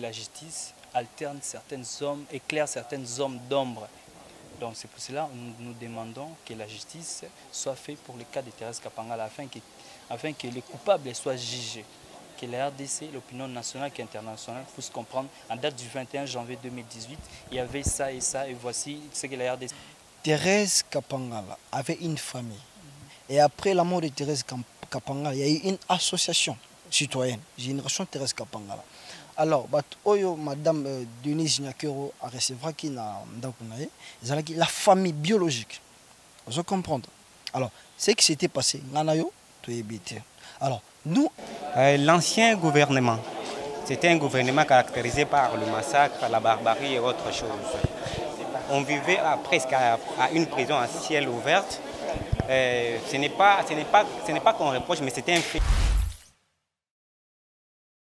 la justice alterne certains hommes, éclaire certains hommes d'ombre. Donc c'est pour cela que nous demandons que la justice soit faite pour le cas de Thérèse Kapangala afin que les coupables soient jugés. Que la RDC, l'opinion nationale et internationale, puisse comprendre. En date du 21 janvier 2018, il y avait ça, et voici ce que la RDC... Thérèse Kapangala avait une famille. Et après la mort de Thérèse Kapangala, il y a eu une association citoyenne, Génération Thérèse Kapangala. Alors, Madame Denise Nyakero a recevoir qui na la famille biologique. Vous comprenez? Alors, ce qui s'était passé, alors, nous... L'ancien gouvernement, c'était un gouvernement caractérisé par le massacre, la barbarie et autre chose. On vivait presque à une prison à ciel ouvert. Ce n'est pas qu'on reproche, mais c'était un fait.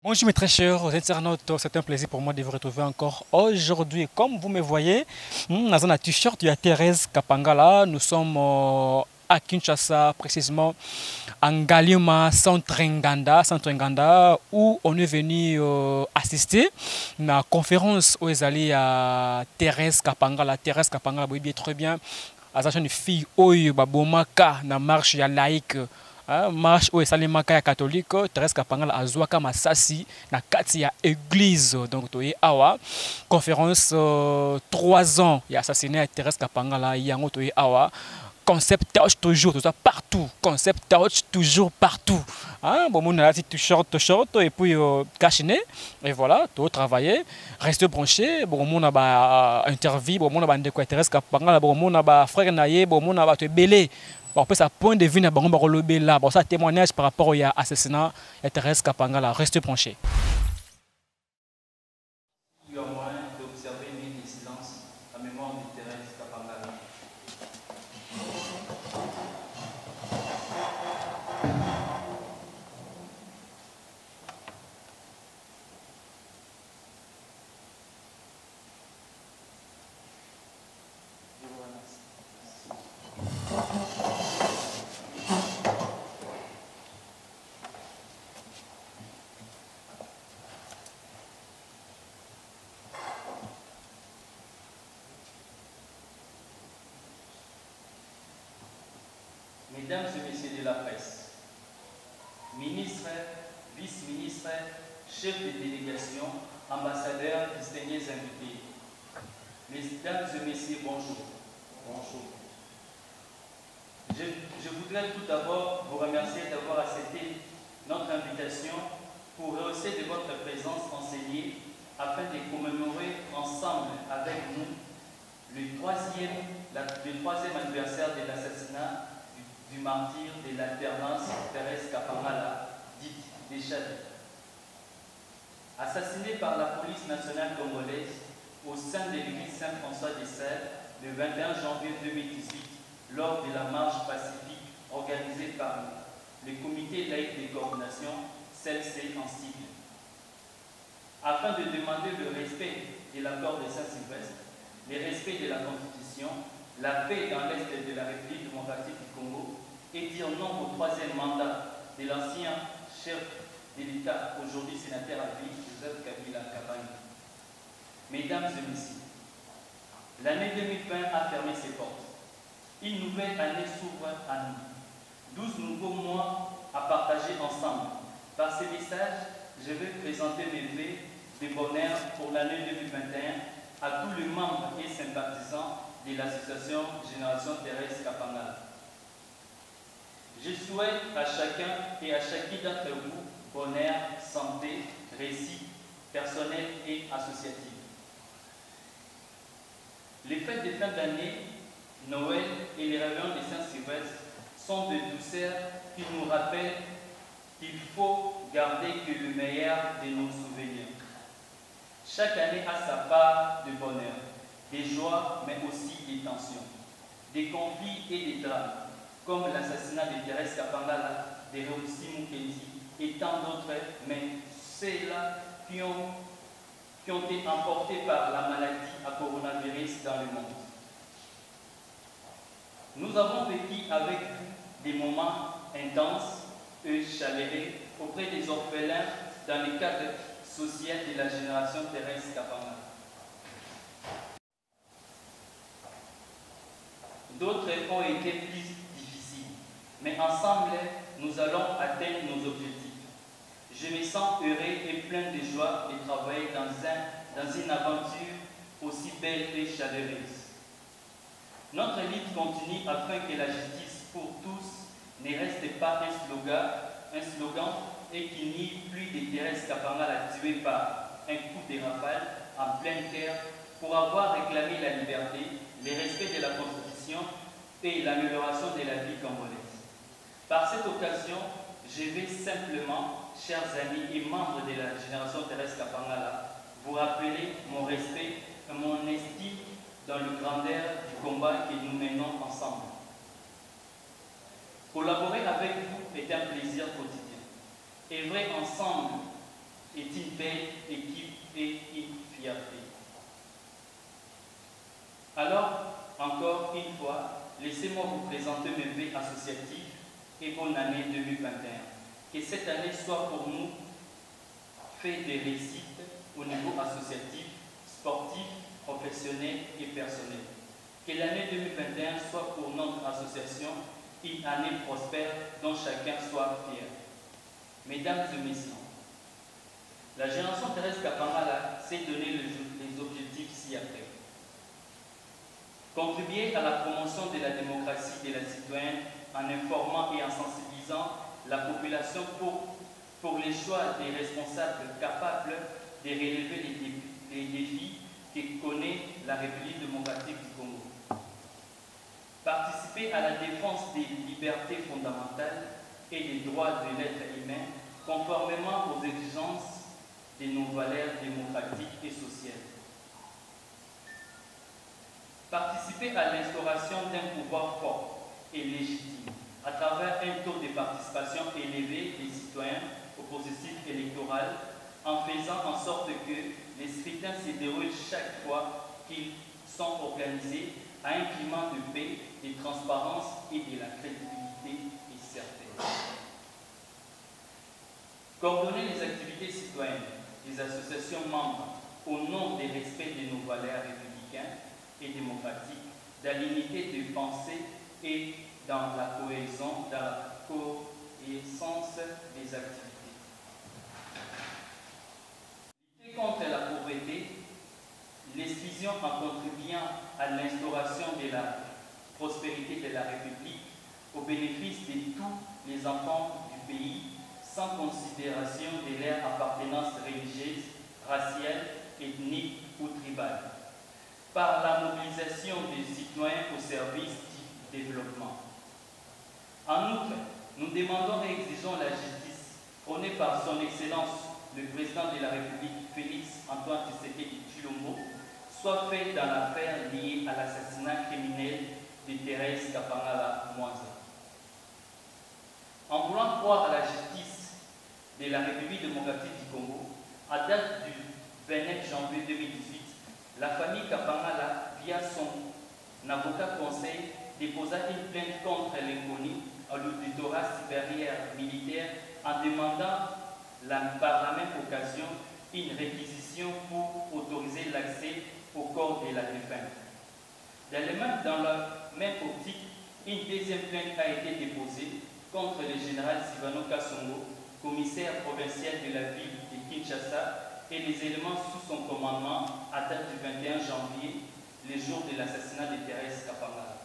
Bonjour mes très chers internautes, c'est un plaisir pour moi de vous retrouver encore aujourd'hui. Comme vous me voyez, dans un t-shirt, il y a Thérèse Kapangala. Nous sommes à Kinshasa, précisément en Galima, centre Nganda, où on est venu assister à une conférence où ils allaient à Thérèse Kapangala. Thérèse Kapangala, vous voyez très bien, à une fille qui a na marche laïque. Marche où est maka catholique, Thérèse Kapangala azwaka masasi na kati ya église. Donc toye awa conférence 3 ans il y a assassiné Thérèse Kapangala yango toye awa concept touch toujours tout ça partout, concept touch toujours partout. Bon mon a t-shirt et puis cachiné et voilà, tout travailler, rester branché, bon mon a ba interview, bon mon a ba ndeko Thérèse Kapangala, bon mon a ba frère naye, bon mon a ba te belé. Bon, après ça point de vue na bango lobé là, bon ça témoignage par rapport au assassinat de Thérèse Kapangala, reste branché. Il y a moyen d'observer une minute de silence en mémoire de Thérèse Kapangala. Mesdames et messieurs de la presse, ministres, vice-ministres, chefs de délégation, ambassadeurs, distingués invités. Mesdames et messieurs, bonjour. Bonjour. Je voudrais tout d'abord vous remercier d'avoir accepté notre invitation pour rehausser de votre présence enseignée afin de commémorer ensemble avec nous le troisième anniversaire de l'assassinat du martyr de l'alternance Thérèse Kapangala, dite Deschadé. Assassinée par la police nationale congolaise au sein de l'église Saint-François de Sales le 21 janvier 2018 lors de la marche pacifique organisée par le comité laïque de coordination, CELC en sigle. Afin de demander le respect de l'accord de Saint-Sylvestre, le respect de la Constitution, la paix dans l'Est de la République démocratique du Congo et dire non au troisième mandat de l'ancien chef de l'État, aujourd'hui sénateur à vie, Joseph Kabila Kabange. Mesdames et messieurs, l'année 2020 a fermé ses portes. Une nouvelle année s'ouvre à nous. 12 nouveaux mois à partager ensemble. Par ces messages, je vais présenter mes vœux de bonheur pour l'année 2021 à tous les membres et sympathisants de l'association Génération Thérèse Kapangala. Je souhaite à chacun et à chacune d'entre vous bonheur, santé, réussite personnelle et associative. Les fêtes de fin d'année, Noël et les réveillons de Saint-Sylvestre sont de douceur qui nous rappellent qu'il faut garder que le meilleur de nos souvenirs. Chaque année a sa part de bonheur, des joies mais aussi des tensions, des conflits et des drames, comme l'assassinat de Thérèse Kapangala, de Roxy Mukendi et tant d'autres, mais ceux-là qui ont été emportés par la maladie à coronavirus dans le monde. Nous avons vécu avec des moments intenses et chaleureux auprès des orphelins dans le cadre sociale de la génération Thérèse Kapanga. D'autres ont été plus difficiles, mais ensemble, nous allons atteindre nos objectifs. Je me sens heureux et plein de joie de travailler dans une aventure aussi belle et chaleureuse. Notre lutte continue afin que la justice pour tous ne reste pas un slogan et qu'il n'y ait plus de Thérèse Kapanga tuée par un coup de rafale en plein cœur pour avoir réclamé la liberté, le respect de la Constitution et l'amélioration de la vie congolaise. Par cette occasion, je vais simplement, chers amis et membres de la génération Thérèse Kapanga, vous rappeler mon respect et mon estime dans le grandeur du combat que nous menons ensemble. Collaborer avec vous est un plaisir quotidien. Œuvrer ensemble est une belle équipe et une fierté. Alors, encore une fois, laissez-moi vous présenter mes vœux associatifs et bonne année 2021. Que cette année soit pour nous fait de réussites au niveau associatif, sportif, professionnel et personnel. Que l'année 2021 soit pour notre association une année prospère dont chacun soit fier. Mesdames et messieurs, la génération Thérèse Kapanga s'est donné les objectifs ci-après. Contribuer à la promotion de la démocratie et de la citoyenne en informant et en sensibilisant la population pour les choix des responsables capables de relever les défis que connaît la République démocratique du Congo. Participer à la défense des libertés fondamentales et des droits de l'être humain conformément aux exigences de nos valeurs démocratiques et sociales. Participer à l'instauration d'un pouvoir fort et légitime à travers un taux de participation élevé des citoyens au processus électoral en faisant en sorte que les scrutins se déroulent chaque fois qu'ils sont organisés à un climat de paix, de transparence et de la crédibilité est certaine. Coordonner les activités citoyennes des associations membres au nom du respect de nos valeurs républicaines et démocratiques, dans l'unité de pensée et dans la cohésion, dans la cohérence des activités. Lutter contre la pauvreté, l'exclusion en contribuant à l'instauration de la prospérité de la République au bénéfice de tous les enfants du pays, sans considération de leur appartenance religieuse, raciale, ethnique ou tribale, par la mobilisation des citoyens au service du développement. En outre, nous demandons et exigeons la justice prônée par son Excellence, le Président de la République, Félix Antoine Tshisekedi Tshilombo, soit faite dans l'affaire liée à l'assassinat criminel de Thérèse Kapanga Mwanza. En voulant croire à la justice de la République démocratique du Congo, à date du 29 janvier 2018, la famille Kapanga, via son avocat conseil, déposa une plainte contre l'inconnu à l'auditorat supérieur militaire en demandant par la même occasion une réquisition pour autoriser l'accès au corps de la défunte. Dans la même optique, une deuxième plainte a été déposée contre le général Sylvano Kassongo, commissaire provincial de la ville de Kinshasa, et les éléments sous son commandement à date du 21 janvier, le jour de l'assassinat de Thérèse Kapanga.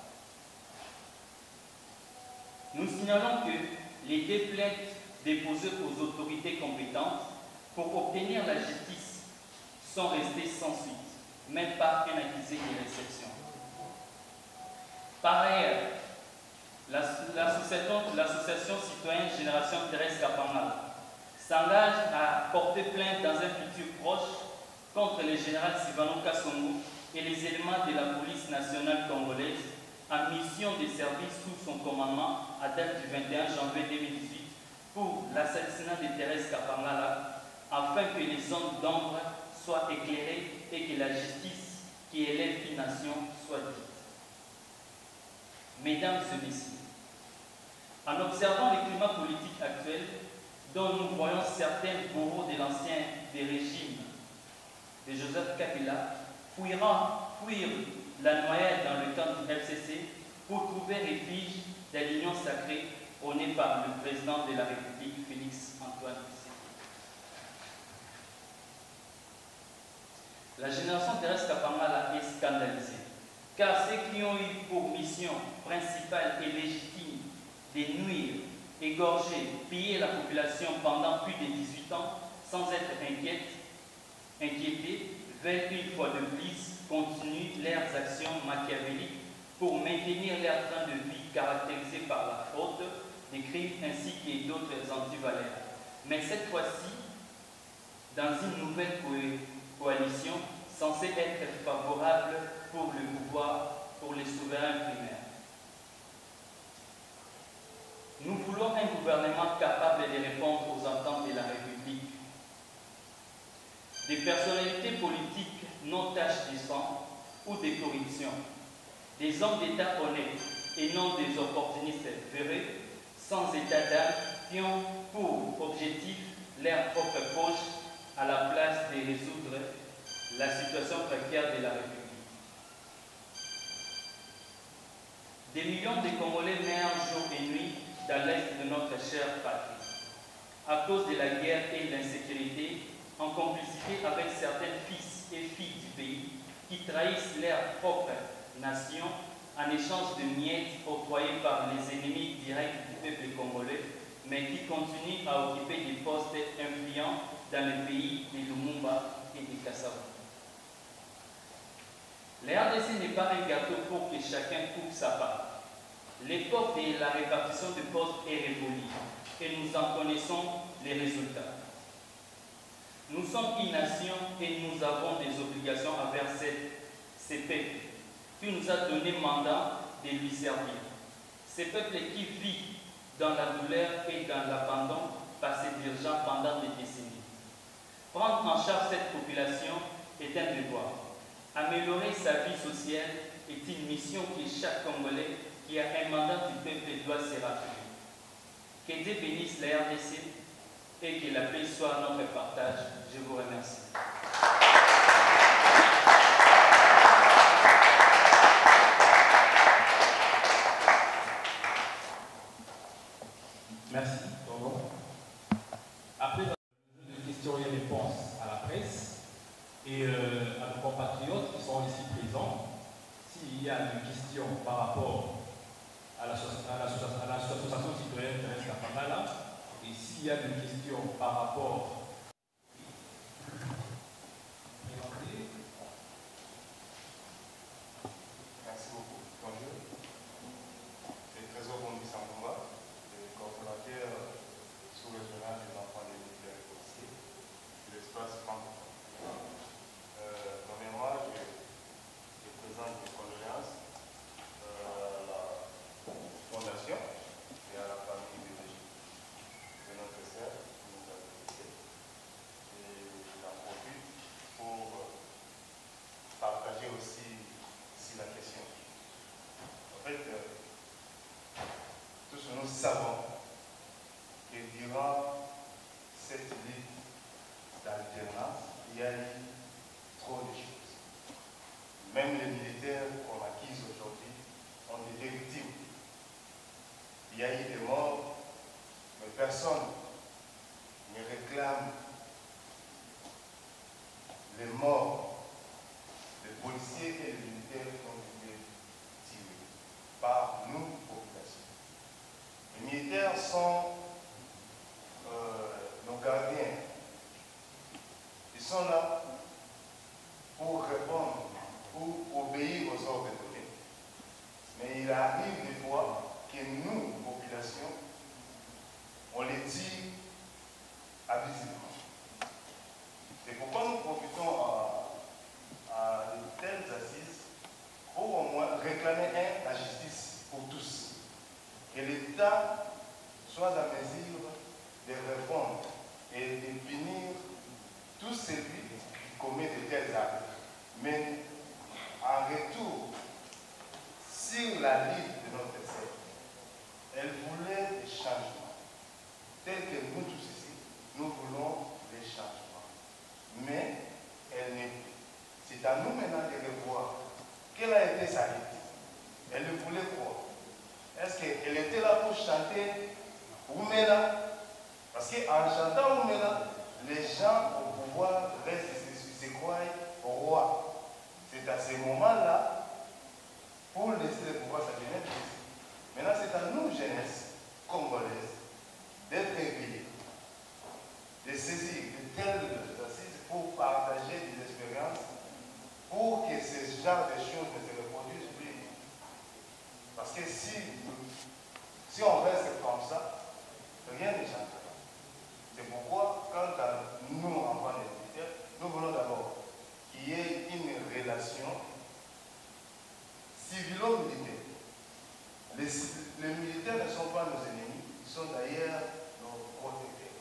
Nous signalons que les deux plaintes déposées aux autorités compétentes pour obtenir la justice sont restées sans suite, même pas un accusé de réception. Par ailleurs, l'association citoyenne Génération Thérèse Kapanga s'engage à porter plainte dans un futur proche contre le général Sylvano Kassongo et les éléments de la police nationale congolaise en mission de service sous son commandement à date du 21 janvier 2018 pour l'assassinat de Thérèse Kapanga, afin que les zones d'ombre soient éclairées et que la justice qui élève une nation soit dite. Mesdames et messieurs, en observant le climat politique actuel, dont nous voyons certains bourreaux de l'ancien des régimes de Joseph Kabila fuir la noyade dans le camp du FCC pour trouver refuge dans l'union sacrée prônée par le président de la République, Félix Antoine Tshisekedi. La génération Thérèse Kapangala est scandalisée, car ceux qui ont eu pour mission principale et légitime de nuire, égorger, piller la population pendant plus de 18 ans sans être inquiétés, veulent une fois de plus continuer leurs actions machiavéliques pour maintenir leur train de vie caractérisé par la fraude, des crimes ainsi que d'autres antivaleurs. Mais cette fois-ci, dans une nouvelle coalition censée être favorable pour le pouvoir, pour les souverains primaires. Nous voulons un gouvernement capable de répondre aux attentes de la République. Des personnalités politiques non taches de sang ou de corruption. Des hommes d'État honnêtes et non des opportunistes véreux, sans état d'âme, qui ont pour objectif leur propre poche à la place de résoudre la situation précaire de la République. Des millions de Congolais meurent jour et nuit dans l'est de notre chère patrie, à cause de la guerre et de l'insécurité, en complicité avec certains fils et filles du pays qui trahissent leur propre nation en échange de miettes octroyées par les ennemis directs du peuple congolais, mais qui continuent à occuper des postes influents dans le pays de Lumumba et de Kassava. Le RDC n'est pas un gâteau pour que chacun coupe sa part. L'époque de la répartition de postes est révolue et nous en connaissons les résultats. Nous sommes une nation et nous avons des obligations envers ces peuples qui nous a donné mandat de lui servir. Ces peuples qui vivent dans la douleur et dans l'abandon par ces dirigeants pendant des décennies. Prendre en charge cette population est un devoir. Améliorer sa vie sociale est une mission que chaque Congolais qui a un mandat du peuple doit se rappeler. Que Dieu bénisse la RDC et que la paix soit notre partage. Je vous remercie. Merci, Tonton. Après le jeu de questions et réponses à la presse et à nos compatriotes qui sont ici présents, s'il y a des questions par rapport à l'association citoyenne Thérèse Kapangala, et s'il y a des questions par rapport Merci beaucoup. Bonjour. C'est Trésor Bondi Sangomba, le coordonnateur sous-régional des enfants des militaires et policiers de l'espace francophone. Premièrement, je présente mes condoléances à la fondation et à la famille de notre sœur qui nous a laissé. Et j'en profite pour partager aussi la question. En fait, tous nous savons que durant cette lutte d'alternance, il y a eu trop de choses. Même les militaires qu'on acquise aujourd'hui ont été victimes. Il y a eu des morts, mais personne ne réclame les morts des policiers et les militaires qui ont été tirés par nous, population. Les militaires sont nos gardiens. Ils sont là pour répondre, pour obéir aux ordres donnés. Mais il arrive des fois que nous, population, on les tire abusivement. C'est pourquoi nous profitons à de telles assises pour au moins réclamer la justice pour tous. Que l'État soit chantant où maintenant les gens au pouvoir restent, se croient rois. C'est à ces moments-là, pour laisser le pouvoir sa jeunesse. Maintenant, c'est à nous, jeunesse congolaise, d'être éveillés, de saisir de telles assises pour partager des expériences, pour que ce genre de choses ne se reproduisent plus. Parce que si on reste comme ça, rien ne changera. C'est pourquoi, quand nous, enfants des militaires, nous voulons d'abord qu'il y ait une relation civilo-militaire. Les militaires ne sont pas nos ennemis, ils sont d'ailleurs nos protecteurs.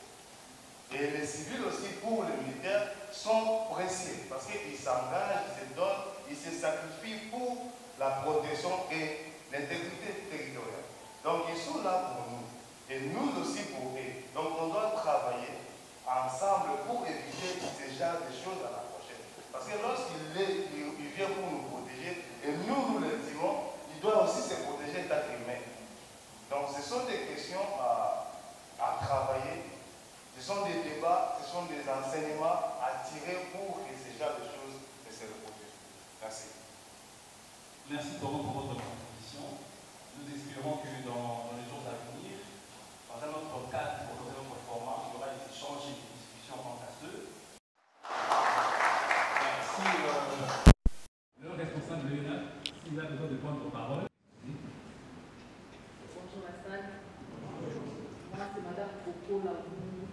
Et les civils aussi, pour les militaires, sont précieux parce qu'ils s'engagent, ils se donnent, ils se sacrifient pour la protection et l'intégrité territoriale. Donc ils sont là pour nous et nous aussi pour eux. Donc on doit travailler ensemble pour éviter ce genre de choses à la prochaine. Parce que lorsqu'il vient pour nous protéger et nous le disons, il doit aussi se protéger d'être humain. Donc ce sont des questions à travailler, ce sont des débats, ce sont des enseignements à tirer pour que ce genre de choses ne se reproduisent. Merci. Merci pour votre contribution. Nous espérons que dans les jours à venir, dans un autre cadre, dans un autre format, il y aura des échanges et des discussions quant à ce. Merci. Le responsable de l'UNA, s'il a besoin de prendre parole. Bonjour Hassan. Moi c'est Madame Coco Laouni.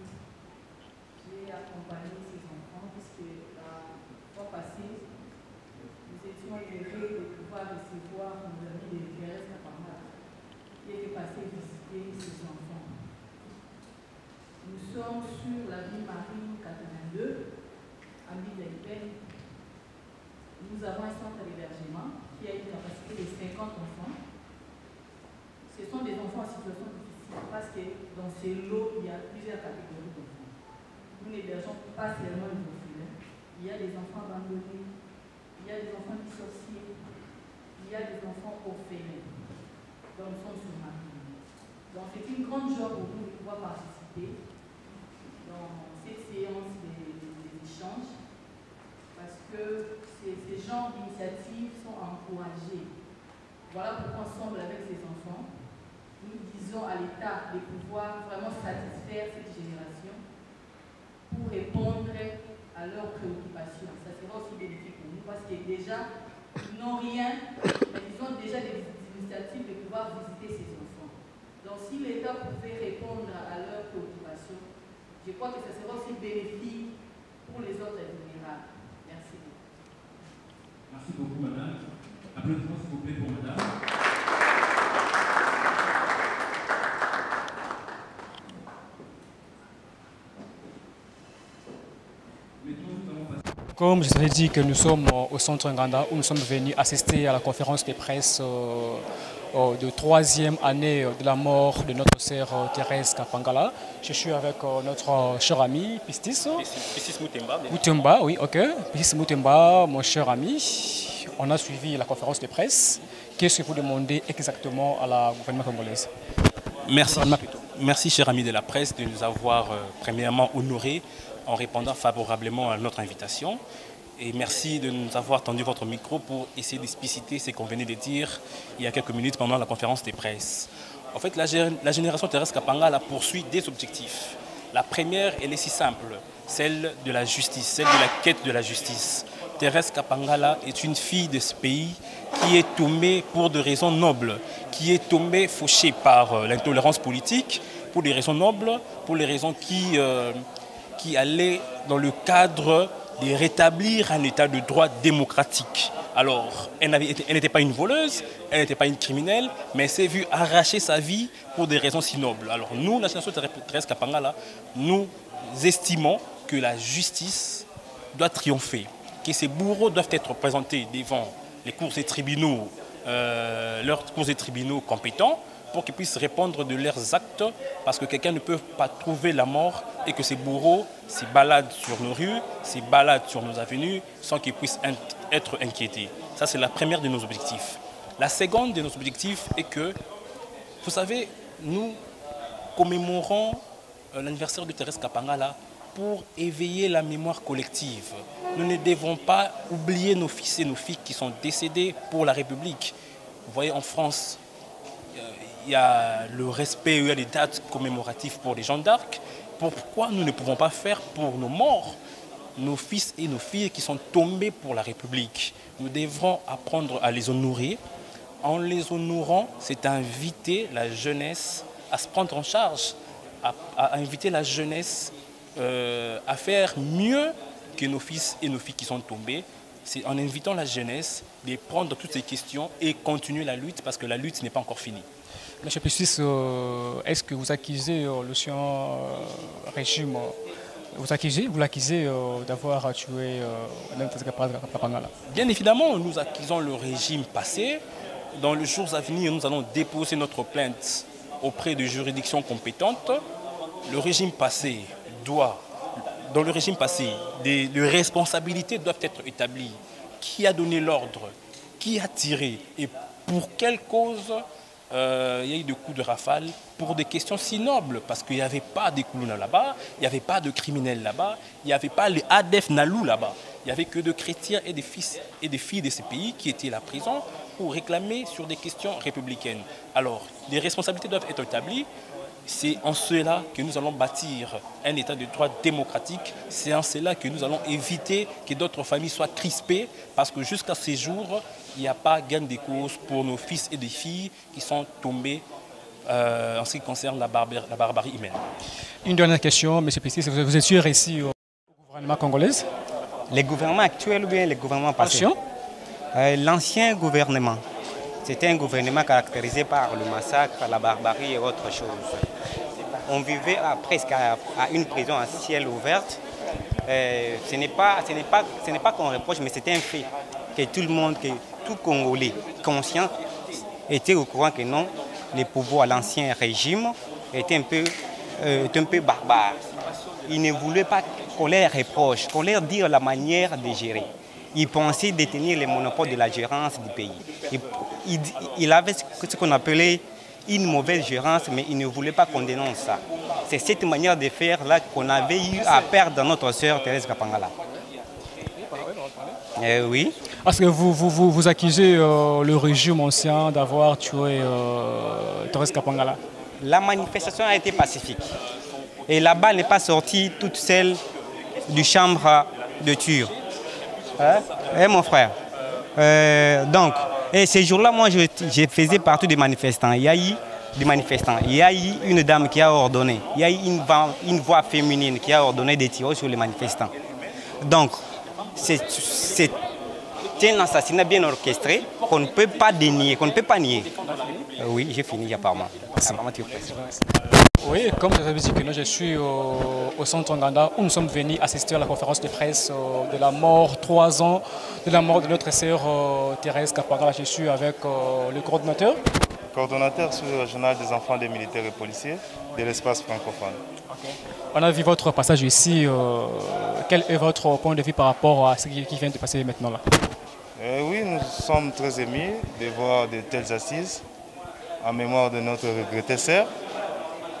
J'ai accompagné ces enfants puisque la fois passée, nous étions heureux de pouvoir recevoir nos amis de Thérèse Kapanga qui étaient passés visiter ces enfants. Nous sommes sur la rue Marine 82 à Mille-Épine. Nous avons un centre d'hébergement qui a une capacité de 50 enfants. Ce sont des enfants en situation difficile parce que dans ces lots, il y a plusieurs catégories d'enfants. Nous n'hébergeons pas seulement les orphelins. Il y a des enfants abandonnés, il y a des enfants dissociés, il y a des enfants orphelins. Donc nous sommes sur Marine. Donc c'est une grande joie pour nous de pouvoir participer dans cette séance d'échange parce que ces genres d'initiatives sont encouragées. Voilà pourquoi ensemble avec ces enfants, nous disons à l'État de pouvoir vraiment satisfaire cette génération pour répondre à leurs préoccupations. Ça sera aussi bénéfique pour nous parce que déjà, ils n'ont rien, mais ils ont déjà des initiatives de pouvoir visiter ces enfants. Donc si l'État pouvait répondre à leurs préoccupations, je crois que ça sera aussi bénéfique pour les autres vulnérables. Merci beaucoup. Merci beaucoup, madame. Applaudissements, s'il vous plaît, pour madame. Comme je vous ai dit que nous sommes au centre Nganda où nous sommes venus assister à la conférence de presse de 3e année de la mort de notre sœur Thérèse Kapangala. Je suis avec notre cher ami Pistis. Pistis Moutemba. Moutemba, oui, ok. Pistis Moutemba, mon cher ami. On a suivi la conférence de presse. Qu'est-ce que vous demandez exactement à la gouvernement congolaise? Merci, cher ami de la presse, de nous avoir premièrement honorés en répondant favorablement à notre invitation. Et merci de nous avoir tendu votre micro pour essayer d'expliciter ce qu'on venait de dire il y a quelques minutes pendant la conférence de presse. En fait, la génération Thérèse Kapangala poursuit des objectifs. La première, elle est si simple, celle de la justice, celle de la quête de la justice. Thérèse Kapangala est une fille de ce pays qui est tombée pour des raisons nobles, qui est tombée fauchée par l'intolérance politique, pour des raisons nobles, pour les raisons qui allaient dans le cadre de rétablir un état de droit démocratique. Alors, elle n'était pas une voleuse, elle n'était pas une criminelle, mais elle s'est vue arracher sa vie pour des raisons si nobles. Alors nous, la génération Thérèse Kapangala, nous estimons que la justice doit triompher, que ces bourreaux doivent être présentés devant les cours et tribunaux, leurs cours et tribunaux compétents, pour qu'ils puissent répondre de leurs actes, parce que quelqu'un ne peut pas trouver la mort et que ces bourreaux se baladent sur nos rues, se baladent sur nos avenues, sans qu'ils puissent être inquiétés. Ça, c'est la première de nos objectifs. La seconde de nos objectifs est que, vous savez, nous commémorons l'anniversaire de Thérèse Kapangala pour éveiller la mémoire collective. Nous ne devons pas oublier nos fils et nos filles qui sont décédés pour la République. Vous voyez, en France, il y a le respect, il y a des dates commémoratives pour les Jeanne d'Arc. Pourquoi nous ne pouvons pas faire pour nos morts, nos fils et nos filles qui sont tombés pour la République? Nous devrons apprendre à les honorer. En les honorant, c'est inviter la jeunesse à se prendre en charge, à inviter la jeunesse à faire mieux que nos fils et nos filles qui sont tombés. C'est en invitant la jeunesse de prendre toutes ces questions et continuer la lutte parce que la lutte n'est pas encore finie. Monsieur Pessis, est-ce que vous accusez l'ancien régime, vous l'accusez d'avoir tué Thérèse Kapangala? Bien évidemment, nous accusons le régime passé. Dans les jours à venir, nous allons déposer notre plainte auprès de juridictions compétentes. Le régime passé dans le régime passé, les responsabilités doivent être établies. Qui a donné l'ordre? Qui a tiré? Et pour quelle cause il y a eu des coups de rafale? Pour des questions si nobles, parce qu'il n'y avait pas des Koulouna là-bas, il n'y avait pas de criminels là-bas, il n'y avait pas les ADF Nalou là-bas. Il n'y avait que de chrétiens et des fils et des filles de ces pays qui étaient à la prison pour réclamer sur des questions républicaines. Alors, les responsabilités doivent être établies. C'est en cela que nous allons bâtir un état de droit démocratique. C'est en cela que nous allons éviter que d'autres familles soient crispées, parce que jusqu'à ces jours, il n'y a pas gain de cause pour nos fils et des filles qui sont tombés en ce qui concerne la barbarie humaine. Une dernière question, M. Pessis, vous êtes sûr ici au gouvernement congolais? Les gouvernements actuels ou bien les gouvernements passés? L'ancien gouvernement, c'était un gouvernement caractérisé par le massacre, la barbarie et autre chose. On vivait presque à une prison à ciel ouvert. Ce n'est pas qu'on reproche, mais c'était un fait que tout le monde, que tout Congolais conscient était au courant que non, les pouvoirs, l'ancien régime était un peu barbare. Ils ne voulaient pas qu'on leur reproche, qu'on leur dise la manière de gérer. Ils pensaient détenir le monopole de la gérance du pays. Il avait ce qu'on appelait une mauvaise gérance, mais ils ne voulaient pas qu'on dénonce ça. C'est cette manière de faire là qu'on avait eu à perdre notre sœur Thérèse Kapangala. Oui. Parce que vous accusez le régime ancien d'avoir tué Thérèse Kapangala. La manifestation a été pacifique. Et la balle n'est pas sortie toute seule du chambre de tir. Mon frère. Donc, et ces jours-là, moi, je faisais partie des manifestants. Il y a eu des manifestants. Il y a eu une dame qui a ordonné. Il y a eu une voix féminine qui a ordonné de tirer sur les manifestants. Donc, c'est un assassinat bien orchestré qu'on ne peut pas dénier, qu'on ne peut pas nier. Oui, j'ai fini apparemment. Oui, comme je vous avais dit que je suis au centre Nganda où nous sommes venus assister à la conférence de presse de la mort, 3 ans, de la mort de notre sœur Thérèse Kapangala. Je suis avec le coordonnateur. Coordonnateur sous-régional des enfants des militaires et policiers de l'espace francophone. Okay. On a vu votre passage ici. Quel est votre point de vue par rapport à ce qui vient de passer maintenant là? Oui, nous sommes très émus de voir de telles assises en mémoire de notre regrettée sœur,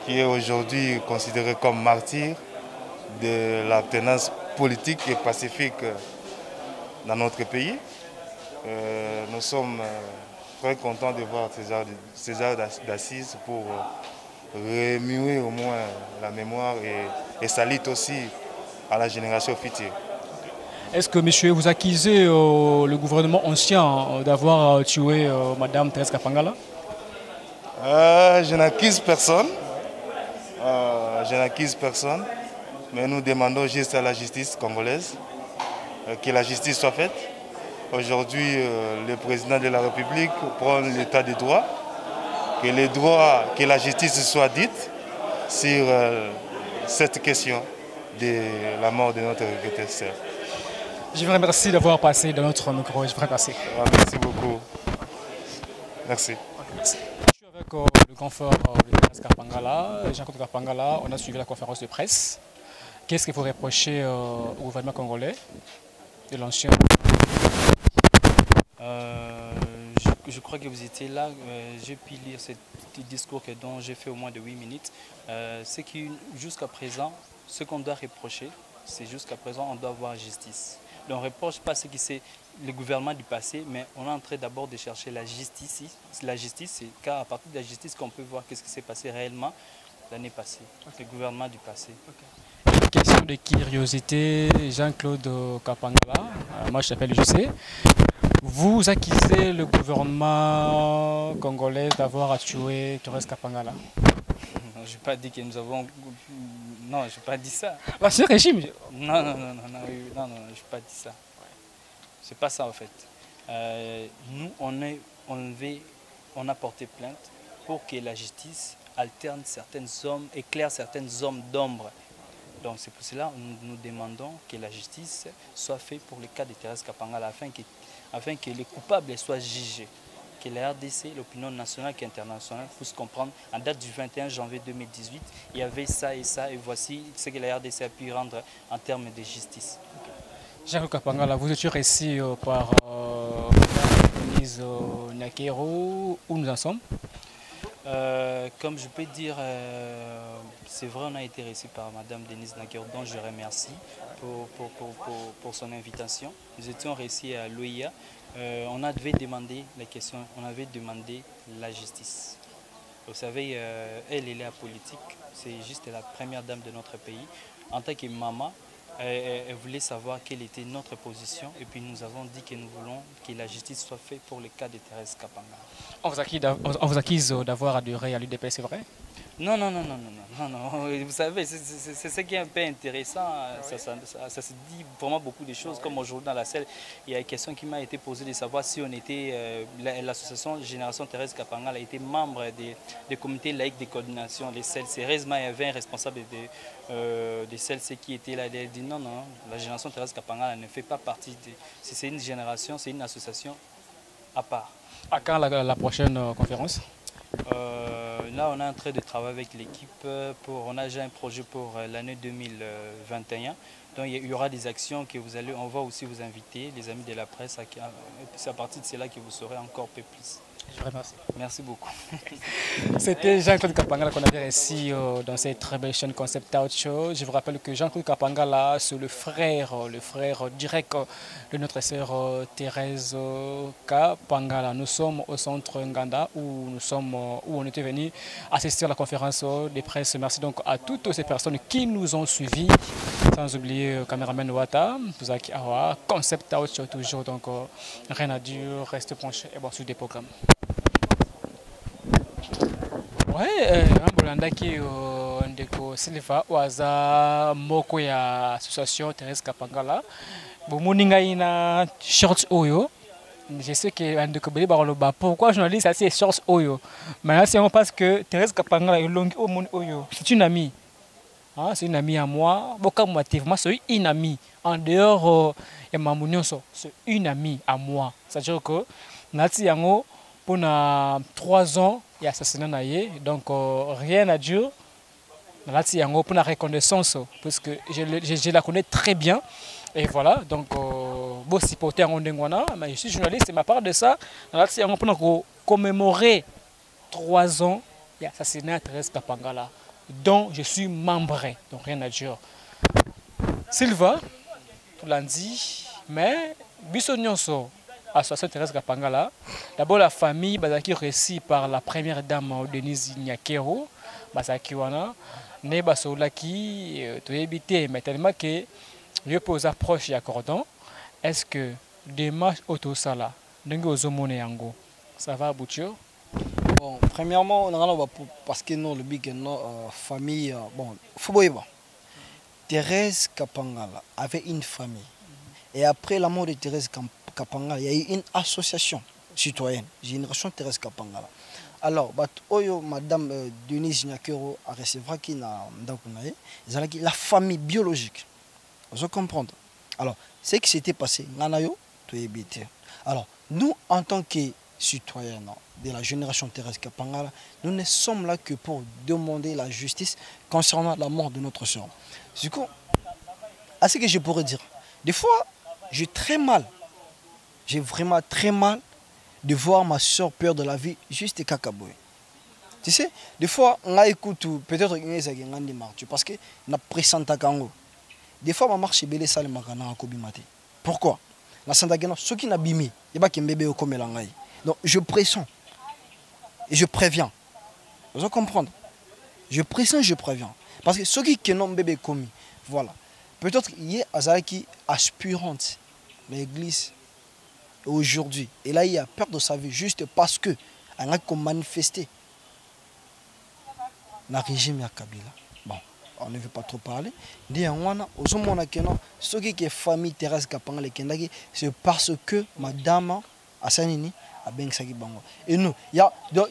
qui est aujourd'hui considérée comme martyr de la tenance politique et pacifique dans notre pays. Nous sommes très contents de voir ces heures d'assises pour remuer au moins la mémoire et ça lit aussi à la génération future. Est-ce que, monsieur, vous accusez le gouvernement ancien d'avoir tué Madame Thérèse Kapangala? Je n'accuse personne. Mais nous demandons juste à la justice congolaise que la justice soit faite. Aujourd'hui, le président de la République prend l'état de droit, que la justice soit dite sur cette question de la mort de notre regrettée sœur. Je vous remercie d'avoir passé dans notre micro. Je vous remercie. Merci beaucoup. Merci. Je suis avec le grand frère de Thérèse Kapangala, Jean-Claude Kapangala. On a suivi la conférence de presse. Qu'est-ce que vous reprochez au gouvernement congolais de l'ancien? je crois que vous étiez là. J'ai pu lire ce petit discours dont j'ai fait au moins de 8 minutes. C'est que jusqu'à présent, ce qu'on doit reprocher, c'est jusqu'à présent, on doit avoir justice. Donc on ne reproche pas ce qui c'est le gouvernement du passé, mais on est en train d'abord de chercher la justice. La justice, c'est car à partir de la justice qu'on peut voir qu'est-ce qui s'est passé réellement l'année passée, le gouvernement du passé. Question de curiosité, Jean-Claude Kapangala, moi je t'appelle JC. Vous accusez le gouvernement congolais d'avoir tué Thérèse Kapangala? Je n'ai pas dit que nous avons... Non, je n'ai pas dit ça. Bah, c'est le régime. Non, je n'ai pas dit ça. C'est pas ça en fait. Nous, on a porté plainte pour que la justice alterne certains hommes, éclaire certains hommes d'ombre. Donc c'est pour cela que nous demandons que la justice soit faite pour le cas de Thérèse Kapangala afin que les coupables soient jugés. Que la RDC, l'opinion nationale et internationale, puisse comprendre. En date du 21 janvier 2018, il y avait ça, et voici ce que la RDC a pu rendre en termes de justice. Jean-Claude Kapangala, vous êtes reçu par Denise Nyakero. Où nous en sommes? Comme je peux dire, c'est vrai, on a été reçu par Madame Denise Nyakero, dont je remercie pour son invitation. Nous étions reçus à l'OIA. On avait demandé la question, on avait demandé la justice. Vous savez, elle est apolitique, c'est juste la première dame de notre pays. En tant que maman, elle voulait savoir quelle était notre position et puis nous avons dit que nous voulons que la justice soit faite pour le cas de Thérèse Kapangala. On vous accuse d'avoir adhéré à l'UDP, c'est vrai? Non. Vous savez, c'est ce qui est un peu intéressant. Ça se dit pour moi beaucoup de choses. Comme aujourd'hui dans la salle, il y a une question qui m'a été posée de savoir si on était, l'association Génération Thérèse Kapangala a été membre des comités laïcs de coordination, les CELC. Heureusement, il y avait un responsable des CELC qui était là. Il a dit non, la Génération Thérèse Kapangala ne fait pas partie de... C'est une génération, c'est une association à part. À quand la prochaine conférence? Là, on est en train de travailler avec l'équipe. On a déjà un projet pour l'année 2021. Donc, il y aura des actions que on va aussi vous inviter, les amis de la presse. C'est à partir de cela que vous saurez encore un peu plus. Je vous remercie. Merci beaucoup. C'était Jean-Claude Kapangala qu'on avait reçu dans cette très belle chaîne Concept Out Show. Je vous rappelle que Jean-Claude Kapangala, c'est le frère direct de notre sœur Thérèse Kapangala. Nous sommes au centre Nganda où on était venus assister à la conférence de presse. Merci donc à toutes ces personnes qui nous ont suivis. Sans oublier caméraman Wata, Concept Out Show toujours. Donc rien à dire, restez branchés et bon sur des programmes. Ouais, Rambolandaki ndeko Silva waza moko ya association Thérèse Kapangala. Bomoninga ina shorts oyo. Je sais que ndeko beli baroloba pourquoi journaliste assez shorts oyo. Maintenant c'est parce que Thérèse Kapangala elongi omoni oyo. C'est une amie. Hein, c'est une amie à moi. Moi c'est une amie en dehors de Mamounionso, c'est une amie à moi. C'est-à-dire que nati yango pendant 3 ans il y a assassinat donc rien à dire. Là, il y a une reconnaissance parce que je la connais très bien. Et voilà, donc bon supporter en Ndengwana, mais je suis journaliste et ma part de ça, là, il y a une commémorer 3 ans il y a assassinat Thérèse Kapangala, dont je suis membre, donc rien à dire. Silva, tout lundi, mais Bissonionso. Association Thérèse Kapangala. D'abord la famille bazaki reçue par la première dame Denise Nyakero, bazaki wana ne basolaki to éviter mais tellement que je pose approche ya cordon. Est-ce que démarche autosala ndenge ozomone yango ça va aboutir? Bon, premièrement on a parce que nous le big famille bon Fuboyeba. Thérèse Kapangala avait une famille et après la mort de Thérèse Kapangala, il y a eu une association citoyenne, Génération Thérèse Kapangala. Alors, Madame Denise Nyakero a reçu la famille biologique. Vous comprenez? Alors, ce qui s'était passé, alors, nous, en tant que citoyens de la Génération Thérèse Kapangala, nous ne sommes là que pour demander la justice concernant la mort de notre soeur. Du coup, à ce que je pourrais dire, des fois, j'ai très mal. J'ai vraiment très mal de voir ma soeur perdre la vie juste kakaboy. Tu sais, des fois, on a écouté peut-être une marche parce que na présenta kango. Des fois, ma marche est belle sale makana akobimate. Pourquoi? La santa gena ceux qui n'a bimi, il y a un bébé au comme l'angai. Donc je pressens et je préviens. Vous comprenez? Je pressens, je préviens. Parce que ceux qui n'ont bébé commis, voilà. Peut-être qu'il y a Azaki aspirante l'église aujourd'hui. Et là, il a peur de sa vie juste parce que elle a manifesté le régime de Kabila. Bon, on ne veut pas trop parler. Ce qui est famille Thérèse Kapanga, c'est parce que madame Assanini a bien sagi bango. Et nous,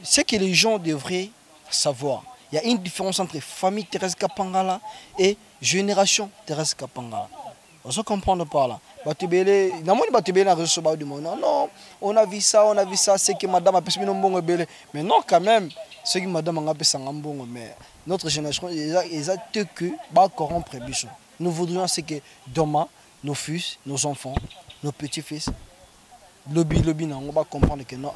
ce que les gens devraient savoir. Il y a une différence entre famille Thérèse Kapanga et génération Thérèse Kapanga. Vous comprenez par là. Non, on a vu ça, c'est que madame a pesé mon belé. Mais non, quand même, ce que madame a pesé un bon, mais notre génération, ils ont que corrompre bichon. Nous voudrions ce que demain, nos fils, nos enfants, nos petits-fils, lobby, on va comprendre que non,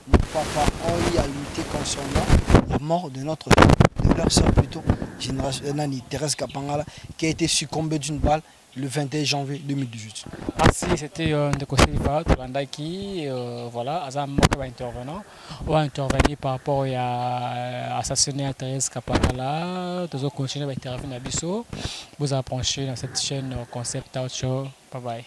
nos papas ont eu à lutter concernant la mort de notre de leur soeur plutôt, génération Thérèse Kapanga, qui a été succombée d'une balle le 21 janvier 2018. Merci, c'était Ndeko Silva Tolandaki, voilà, Azam va intervenant, on va intervenir par rapport à assassiner Thérèse Kapanga, nous allons continuer à intervenir à Bissau, vous approchez dans cette chaîne Concept Out Show, bye bye.